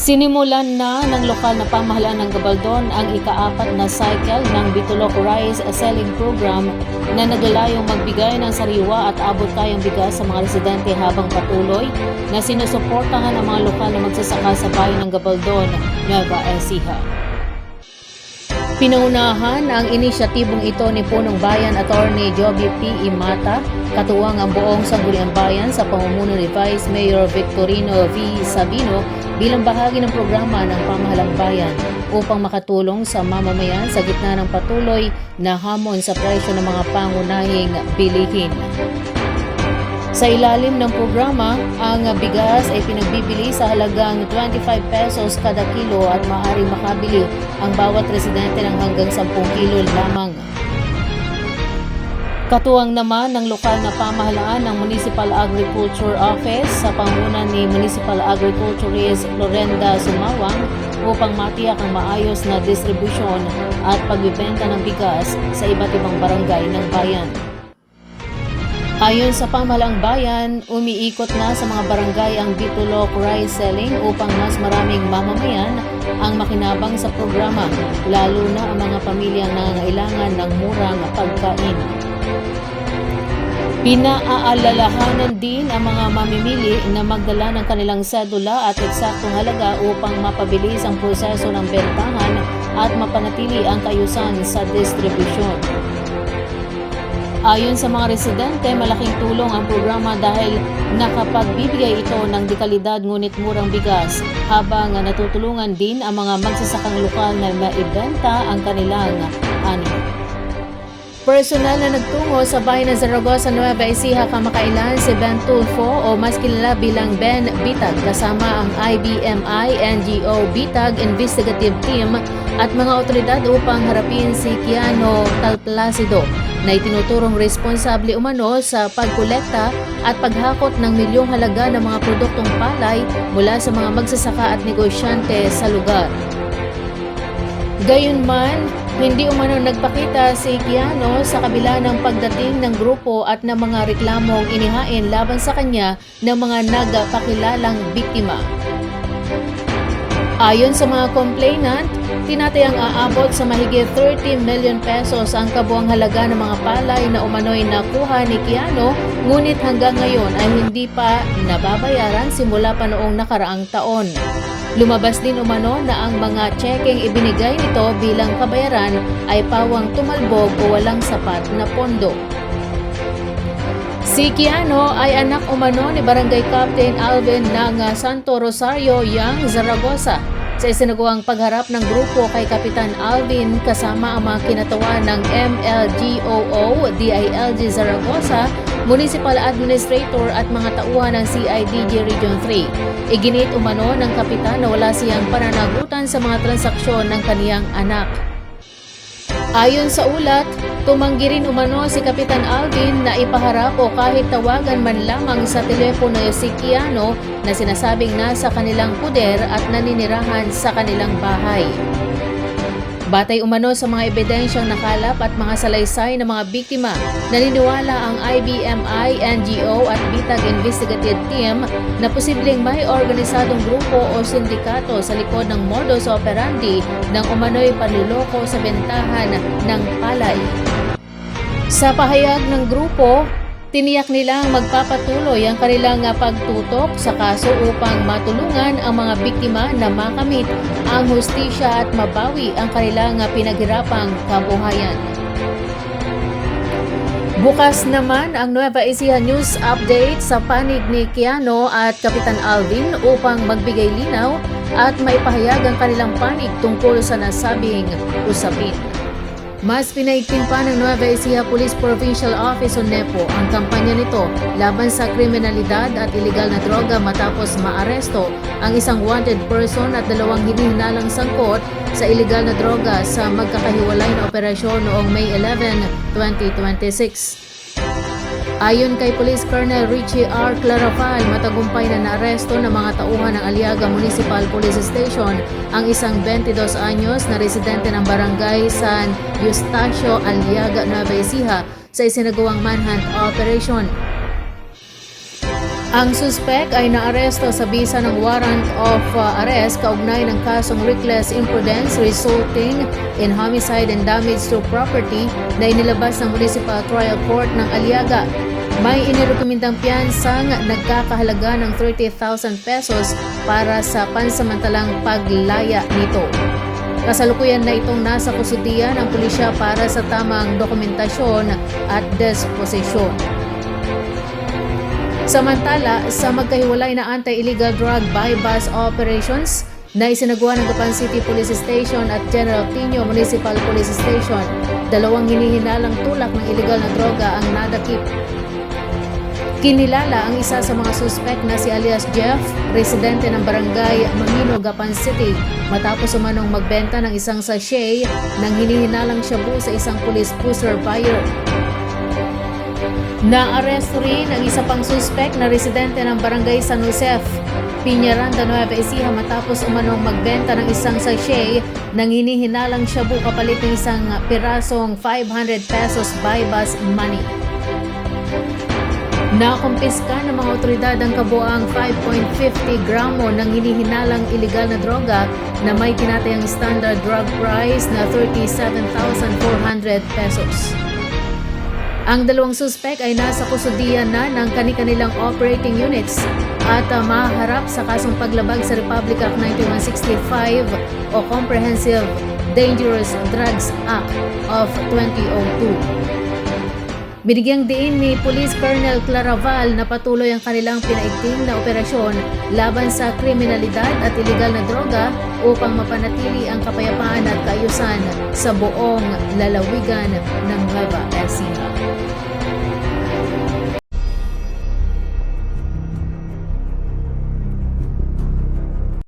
Sinimulan na ng lokal na pamahalaan ng Gabaldon ang ika-4 na cycle ng Bitulok Rice Selling Program na naglalayong magbigay ng sariwa at abot-kayang bigas sa mga residente habang patuloy na sinusuportahan ang mga lokal na magsasaka sa bayan ng Gabaldon, Nueva Ecija. Pinaunahan ang inisyatibong ito ni Punong Bayan Attorney Joby P. Imata, katuwang ang buong Sangguniang Bayan sa pamumuno ni Vice Mayor Victorino V. Sabino bilang bahagi ng programa ng Pamahalang Bayan upang makatulong sa mamamayan sa gitna ng patuloy na hamon sa presyo ng mga pangunahing bilihin. Sa ilalim ng programa, ang bigas ay pinagbibili sa halagang 25 pesos kada kilo at maaaring makabili ang bawat residente ng hanggang 10 kilo lamang. Katuwang naman ng lokal na pamahalaan ng Municipal Agriculture Office sa pangunan ni Municipal Agriculturist Lorenda Sumawang upang matiyak ang maayos na distribusyon at pagbibenta ng bigas sa iba't ibang barangay ng bayan. Ayon sa pamahalaang bayan, umiikot na sa mga barangay ang Bitulok Rice Selling upang mas maraming mamamayan ang makinabang sa programa, lalo na ang mga pamilyang nangangailangan ng murang pagkain. Pinaaalalahanan din ang mga mamimili na magdala ng kanilang sedula at eksaktong halaga upang mapabilis ang proseso ng bentahan at mapanatili ang kaayusan sa distribusyon. Ayon sa mga residente, malaking tulong ang programa dahil nakapagbibigay ito ng dekalidad ngunit murang bigas habang natutulungan din ang mga magsasakang lokal na maibenta ang kanilang ani. Personal na nagtungo sa bayan ng Zaragoza, Nueva Ecija kamakailan si Ben Tulfo o mas kilala bilang Ben Bitag kasama ang IBMI NGO Bitag Investigative Team at mga otoridad upang harapin si Kiano Talplacido na itinuturong responsable umano sa pagkolekta at paghakot ng milyong halaga ng mga produktong palay mula sa mga magsasaka at negosyante sa lugar. Gayunman, hindi umano nagpakita si Kiano sa kabila ng pagdating ng grupo at ng mga reklamong inihain laban sa kanya ng mga nagpakilalang biktima. Ayon sa mga complainant, tinatayang aabot sa mahigit 30 million pesos ang kabuang halaga ng mga palay na umano'y nakuha ni Kiano, ngunit hanggang ngayon ay hindi pa nababayaran simula pa noong nakaraang taon. Lumabas din umano na ang mga tsekeng ibinigay nito bilang kabayaran ay pawang tumalbog o walang sapat na pondo. Si Kiano ay anak umano ni Barangay Captain Alvin ng Santo Rosario, Yang, Zaragoza. Sa isinagawang pagharap ng grupo kay Kapitan Alvin kasama ang mga kinatawan ng MLGOO, DILG Zaragoza, Municipal Administrator at mga tauhan ng CIDG Region 3. Iginit umano ng Kapitan na wala siyang pananagutan sa mga transaksyon ng kaniyang anak. Ayon sa ulat, tumanggi rin umano si Kapitan Alvin na ipaharap o kahit tawagan man lamang sa telepono si Kiano na sinasabing nasa kanilang puder at naninirahan sa kanilang bahay. Batay umano sa mga ebidensyang nakalap at mga salaysay ng mga biktima, naniniwala ang IBMI, NGO at Bitag Investigative Team na posibleng may organisadong grupo o sindikato sa likod ng modus operandi ng umano'y panluloko sa bentahan ng palay. Sa pahayag ng grupo, tiniyak nilang magpapatuloy ang kanilang pagtutok sa kaso upang matulungan ang mga biktima na makamit ang hustisya at mabawi ang kanilang pinaghirapang kabuhayan. Bukas naman ang Nueva Ecija News Update sa panig ni Kiano at Kapitan Alvin upang magbigay linaw at maipahayag ang kanilang panig tungkol sa nasabing usapin. Mas pinaigting pa ng Nueva Ecija Police Provincial Office o NEPO ang kampanya nito laban sa kriminalidad at ilegal na droga matapos maaresto ang isang wanted person at 2 hinihinalang sangkot sa ilegal na droga sa magkakahiwalay na operasyon noong May 11, 2026. Ayon kay Police Colonel Richie R. Clarafal, matagumpay na naaresto ng mga tauhan ng Aliaga Municipal Police Station ang isang 22 anyos na residente ng barangay San Eustacio, Aliaga, Nueva Ecija sa isinagawang manhunt operation. Ang suspect ay naaresto sa bisa ng warrant of arrest kaugnay ng kasong reckless imprudence resulting in homicide and damage to property na inilabas ng Municipal Trial Court ng Aliaga. May inirekomendang piyansang nagkakahalaga ng 30,000 pesos para sa pansamantalang paglaya nito. Kasalukuyan na itong nasa kustudiya ng pulisya para sa tamang dokumentasyon at disposisyon. Samantala, sa magkahiwalay na anti-illegal drug buy-bust operations na isinagawa ng Gapan City Police Station at General Tino Municipal Police Station, dalawang hinihinalang tulak ng illegal na droga ang nadakip. Kinilala ang isa sa mga suspect na si alias Jeff, residente ng barangay Mamino, Gapan City, matapos umanong magbenta ng isang sachet ng hinihinalang shabu sa isang police cruiser buyer. Naaresto rin ang isa pang suspect na residente ng barangay San Josef, Piñaranda, Nueva Ecija matapos umanong magbenta ng isang sachet ng hinihinalang shabu kapalit ng isang pirasong 500 pesos buy-bust money. Nakumpiska ng mga otoridad ang kabuang 5.50 gramo ng hinihinalang iligal na droga na may tinatayang standard drug price na 37,400 pesos. Ang dalawang suspect ay nasa kustudiya na ng kani-kanilang operating units at maharap sa kasong paglabag sa Republic Act 9165 o Comprehensive Dangerous Drugs Act of 2002. Binigyang diin ni Police Colonel Claraval na patuloy ang kanilang pinaigting na operasyon laban sa kriminalidad at iligal na droga upang mapanatili ang kapayapaan at kaayusan sa buong lalawigan ng Nueva Ecija.